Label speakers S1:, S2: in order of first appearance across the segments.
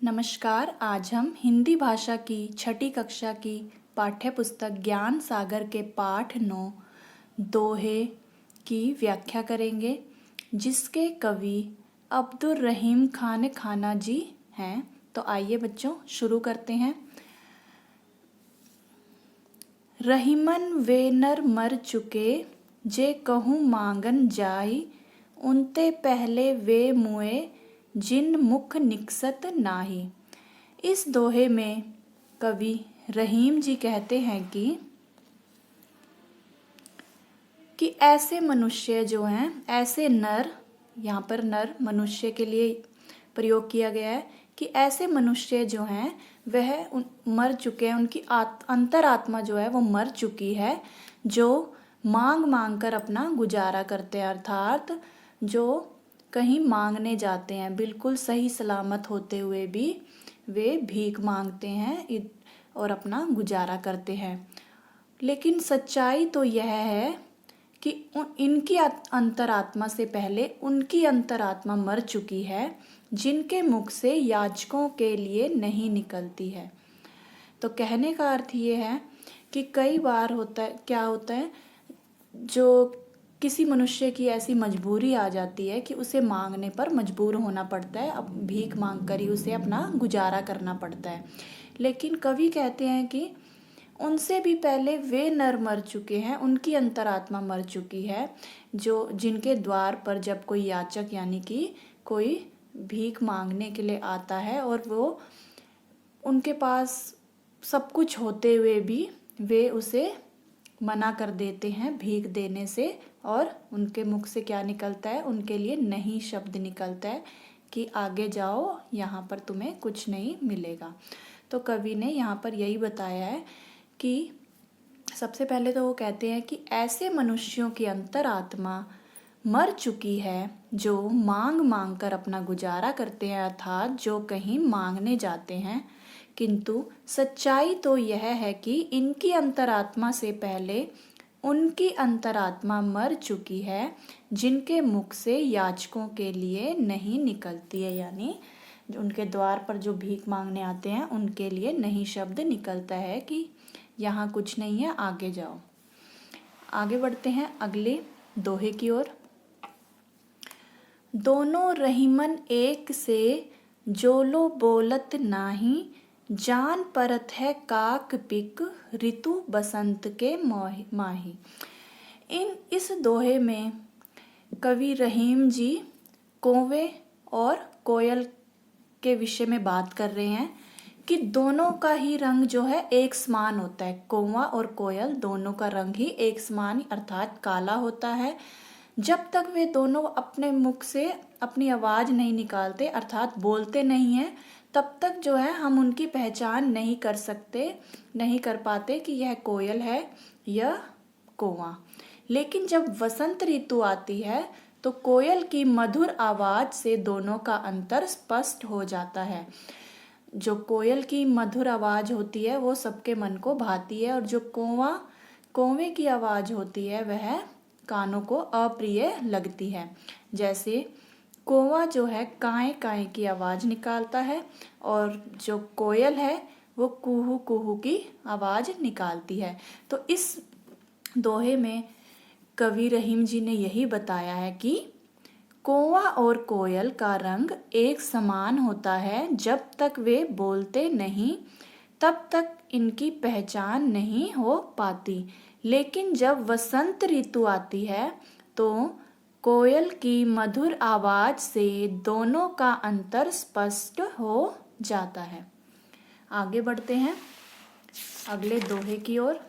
S1: नमस्कार। आज हम हिंदी भाषा की छठी कक्षा की पाठ्य पुस्तक ज्ञान सागर के पाठ 9 दोहे की व्याख्या करेंगे, जिसके कवि अब्दुल रहीम खान खाना जी हैं। तो आइए बच्चों शुरू करते हैं। रहीमन वे नर मर चुके, जे कहूँ मांगन जाई, उनते पहले वे मुए, जिन मुख निकसत नाही। इस दोहे में कवि रहीम जी कहते हैं कि ऐसे मनुष्य जो हैं, ऐसे नर, यहाँ पर नर मनुष्य के लिए प्रयोग किया गया है कि ऐसे मनुष्य जो हैं वह मर चुके हैं, उनकी अंतरात्मा जो है वो मर चुकी है, जो मांग मांग कर अपना गुजारा करते हैं, अर्थात जो कहीं मांगने जाते हैं, बिल्कुल सही सलामत होते हुए भी वे भीख मांगते हैं और अपना गुजारा करते हैं। लेकिन सच्चाई तो यह है कि इनकी अंतरात्मा से पहले उनकी अंतरात्मा मर चुकी है, जिनके मुख से याचकों के लिए नहीं निकलती है। तो कहने का अर्थ ये है कि कई बार क्या होता है, जो किसी मनुष्य की ऐसी मजबूरी आ जाती है कि उसे मांगने पर मजबूर होना पड़ता है, अब भीख मांग कर ही उसे अपना गुजारा करना पड़ता है। लेकिन कवि कहते हैं कि उनसे भी पहले वे नर मर चुके हैं, उनकी अंतरात्मा मर चुकी है, जो जिनके द्वार पर जब कोई याचक यानी कि कोई भीख मांगने के लिए आता है और वो उनके पास सब कुछ होते हुए भी वे उसे मना कर देते हैं भीख देने से, और उनके मुख से क्या निकलता है, उनके लिए नहीं शब्द निकलता है कि आगे जाओ, यहाँ पर तुम्हें कुछ नहीं मिलेगा। तो कवि ने यहाँ पर यही बताया है कि सबसे पहले तो वो कहते हैं कि ऐसे मनुष्यों की अंतरात्मा मर चुकी है, जो मांग मांग कर अपना गुजारा करते हैं, अर्थात जो कहीं मांगने जाते हैं। किंतु सच्चाई तो यह है कि इनकी अंतरात्मा से पहले उनकी अंतरात्मा मर चुकी है, जिनके मुख से याचकों के लिए नहीं निकलती है, यानी उनके द्वार पर जो भीख मांगने आते हैं उनके लिए नहीं शब्द निकलता है कि यहाँ कुछ नहीं है, आगे जाओ। आगे बढ़ते हैं अगले दोहे की ओर। दोनों रहीमन एक से, जोलो बोलत नाही, जान परत है काक पिक, ऋतु बसंत के माही। इस दोहे में कवि रहीम जी कौवे और कोयल के विषय में बात कर रहे हैं कि दोनों का ही रंग जो है एक समान होता है। कौवा और कोयल दोनों का रंग ही एक समान अर्थात काला होता है। जब तक वे दोनों अपने मुख से अपनी आवाज़ नहीं निकालते, अर्थात बोलते नहीं हैं, तब तक जो है हम उनकी पहचान नहीं कर सकते, नहीं कर पाते कि यह कोयल है या कौवा। लेकिन जब वसंत ऋतु आती है तो कोयल की मधुर आवाज़ से दोनों का अंतर स्पष्ट हो जाता है। जो कोयल की मधुर आवाज़ होती है वो सबके मन को भाती है, और जो कौवे की आवाज़ होती है वह कानों को अप्रिय लगती है। जैसे कौवा जो है काएं काएं की आवाज़ निकालता है, और जो कोयल है वो कुहू कुहू की आवाज़ निकालती है। तो इस दोहे में कवि रहीम जी ने यही बताया है कि कौवा और कोयल का रंग एक समान होता है, जब तक वे बोलते नहीं तब तक इनकी पहचान नहीं हो पाती। लेकिन जब वसंत ऋतु आती है तो कोयल की मधुर आवाज़ से दोनों का अंतर स्पष्ट हो जाता है। आगे बढ़ते हैं अगले दोहे की ओर।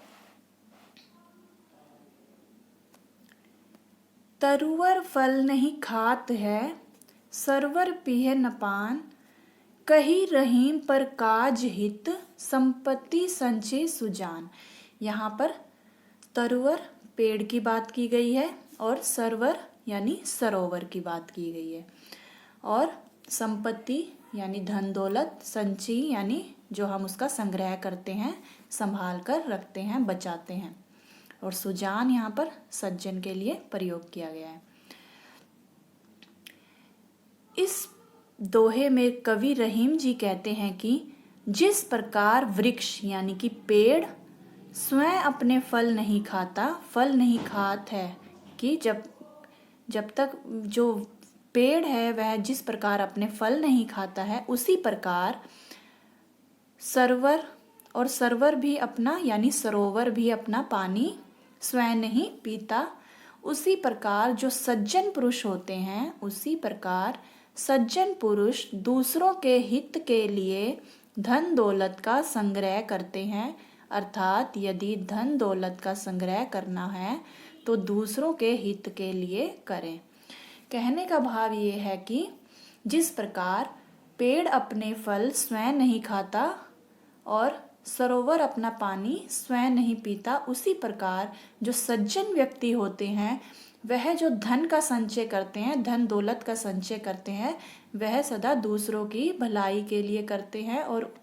S1: तरुवर फल नहीं खात है, सरवर पीह न पान, कही रहीम पर काज हित, संपत्ति संचय सुजान। यहाँ पर तरुवर पेड़ की बात की गई है और सरवर यानी सरोवर की बात की गई है, और संपत्ति यानी धन दौलत, संचय यानी जो हम उसका संग्रह करते हैं, संभाल कर रखते हैं, बचाते हैं, और सुजान यहाँ पर सज्जन के लिए प्रयोग किया गया है। इस दोहे में कवि रहीम जी कहते हैं कि जिस प्रकार वृक्ष यानी कि पेड़ स्वयं अपने फल नहीं खाता, फल नहीं खात है, कि जब तक जो पेड़ है वह जिस प्रकार अपने फल नहीं खाता है, उसी प्रकार सरोवर भी अपना यानी सरोवर भी अपना पानी स्वयं नहीं पीता। उसी प्रकार जो सज्जन पुरुष होते हैं, उसी प्रकार सज्जन पुरुष दूसरों के हित के लिए धन दौलत का संग्रह करते हैं। अर्थात यदि धन दौलत का संग्रह करना है तो दूसरों के हित के लिए करें। कहने का भाव ये है कि जिस प्रकार पेड़ अपने फल स्वयं नहीं खाता और सरोवर अपना पानी स्वयं नहीं पीता, उसी प्रकार जो सज्जन व्यक्ति होते हैं वह जो धन का संचय करते हैं, धन दौलत का संचय करते हैं, वह सदा दूसरों की भलाई के लिए करते हैं। और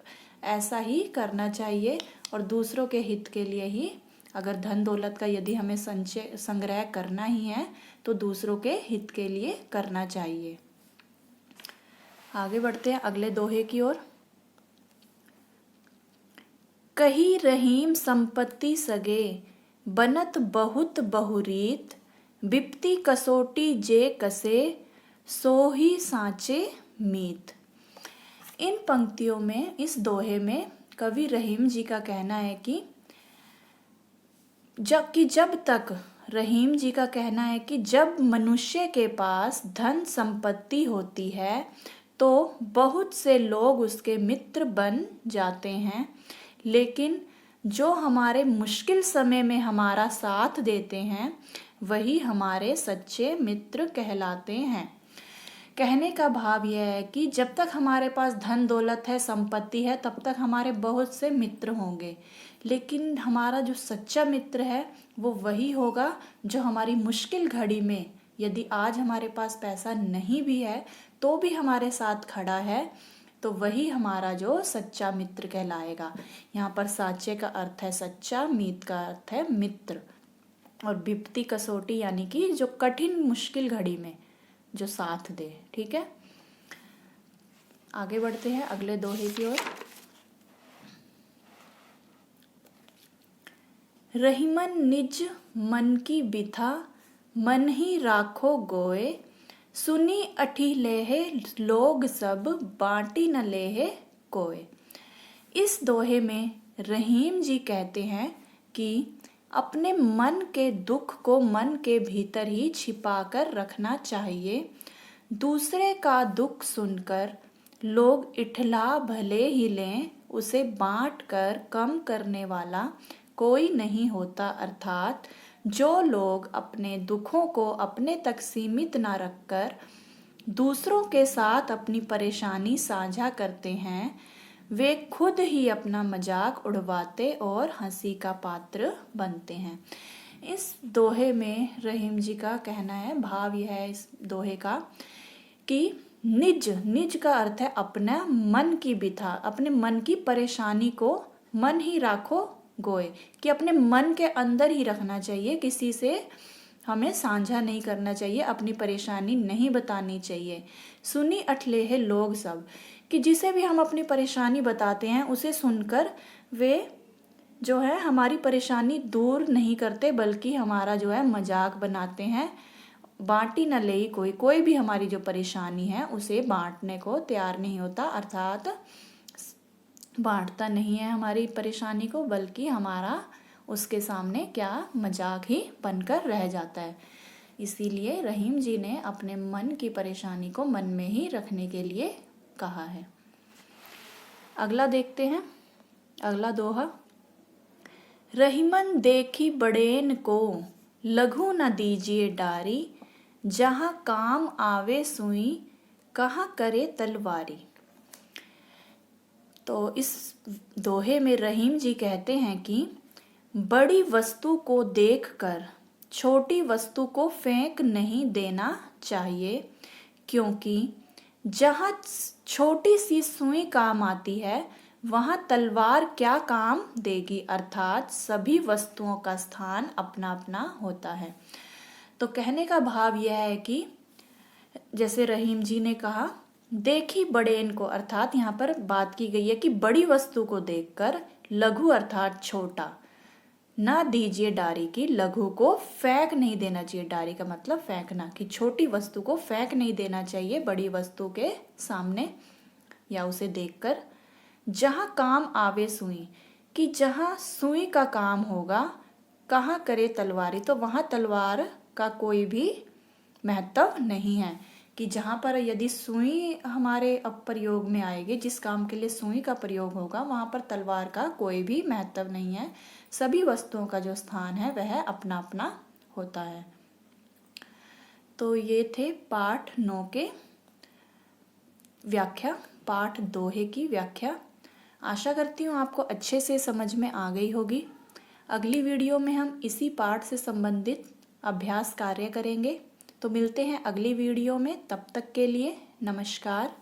S1: ऐसा ही करना चाहिए और दूसरों के हित के लिए ही, अगर धन दौलत का यदि हमें संग्रह करना ही है तो दूसरों के हित के लिए करना चाहिए। आगे बढ़ते हैं अगले दोहे की ओर। कही रहीम संपत्ति सगे, बनत बहुत बहुरीत, बिपती कसोटी जे कसे, सो ही साचे मीत। इन पंक्तियों में, इस दोहे में कवि रहीम जी का कहना है कि जब मनुष्य के पास धन संपत्ति होती है तो बहुत से लोग उसके मित्र बन जाते हैं, लेकिन जो हमारे मुश्किल समय में हमारा साथ देते हैं वही हमारे सच्चे मित्र कहलाते हैं। कहने का भाव यह है कि जब तक हमारे पास धन दौलत है, संपत्ति है, तब तक हमारे बहुत से मित्र होंगे, लेकिन हमारा जो सच्चा मित्र है वो वही होगा जो हमारी मुश्किल घड़ी में, यदि आज हमारे पास पैसा नहीं भी है तो भी हमारे साथ खड़ा है, तो वही हमारा जो सच्चा मित्र कहलाएगा। यहाँ पर साचे का अर्थ है सच्चा, मीत का अर्थ है मित्र, और विपत्ति कसौटी यानी कि जो कठिन मुश्किल घड़ी में जो साथ दे। ठीक है, आगे बढ़ते हैं अगले दोहे की ओर। रहीमन निज मन की बिथा, मन ही राखो गोए, सुनी अठी लेहे लोग सब, बांटी न लेहे कोय। इस दोहे में रहीम जी कहते हैं कि अपने मन के दुख को मन के भीतर ही छिपा कर रखना चाहिए। दूसरे का दुख सुनकर लोग इठला भले ही लें, उसे बांट कर कम करने वाला कोई नहीं होता। अर्थात जो लोग अपने दुखों को अपने तक सीमित ना रखकर दूसरों के साथ अपनी परेशानी साझा करते हैं, वे खुद ही अपना मजाक उड़वाते और हंसी का पात्र बनते हैं। इस दोहे में रहीम जी का कहना है, भाव यह है इस दोहे का कि निज का अर्थ है अपना मन की बिथा, अपने मन की परेशानी को मन ही राखो गोए, कि अपने मन के अंदर ही रखना चाहिए, किसी से हमें साझा नहीं करना चाहिए, अपनी परेशानी नहीं बतानी चाहिए। सुनी अठले है लोग सब, कि जिसे भी हम अपनी परेशानी बताते हैं उसे सुनकर वे जो है हमारी परेशानी दूर नहीं करते, बल्कि हमारा जो है मजाक बनाते हैं। बांटी न ले कोई भी हमारी जो परेशानी है उसे बांटने को तैयार नहीं होता, अर्थात बांटता नहीं है हमारी परेशानी को, बल्कि हमारा उसके सामने क्या मजाक ही बनकर रह जाता है। इसीलिए रहीम जी ने अपने मन की परेशानी को मन में ही रखने के लिए कहा है। अगला देखते हैं, अगला दोहा। रहीमन देखी बड़ेन को, लघु न दीजिए डारी, जहाँ काम आवे सुई, कहाँ करे तलवारी। तो इस दोहे में रहीम जी कहते हैं कि बड़ी वस्तु को देखकर छोटी वस्तु को फेंक नहीं देना चाहिए, क्योंकि जहाँ छोटी सी सुई काम आती है वहाँ तलवार क्या काम देगी। अर्थात सभी वस्तुओं का स्थान अपना अपना होता है। तो कहने का भाव यह है कि जैसे रहीम जी ने कहा देखी बड़ेन को, अर्थात यहाँ पर बात की गई है कि बड़ी वस्तु को देखकर लघु अर्थात छोटा ना दीजिए डारी की, लघु को फेंक नहीं देना चाहिए। डारी का मतलब फेंकना, कि छोटी वस्तु को फेंक नहीं देना चाहिए बड़ी वस्तु के सामने या उसे देखकर। जहाँ काम आवे सुई, कि जहाँ सुई का काम होगा, कहाँ करे तलवारी, तो वहाँ तलवार का कोई भी महत्व नहीं है। कि जहाँ पर यदि सुई हमारे अब प्रयोग में आएगी, जिस काम के लिए सुई का प्रयोग होगा, वहाँ पर तलवार का कोई भी महत्व नहीं है। सभी वस्तुओं का जो स्थान है वह अपना अपना होता है। तो ये थे पाठ 9 के व्याख्या, पाठ दोहे की व्याख्या। आशा करती हूँ आपको अच्छे से समझ में आ गई होगी। अगली वीडियो में हम इसी पाठ से संबंधित अभ्यास कार्य करेंगे। तो मिलते हैं अगली वीडियो में, तब तक के लिए नमस्कार।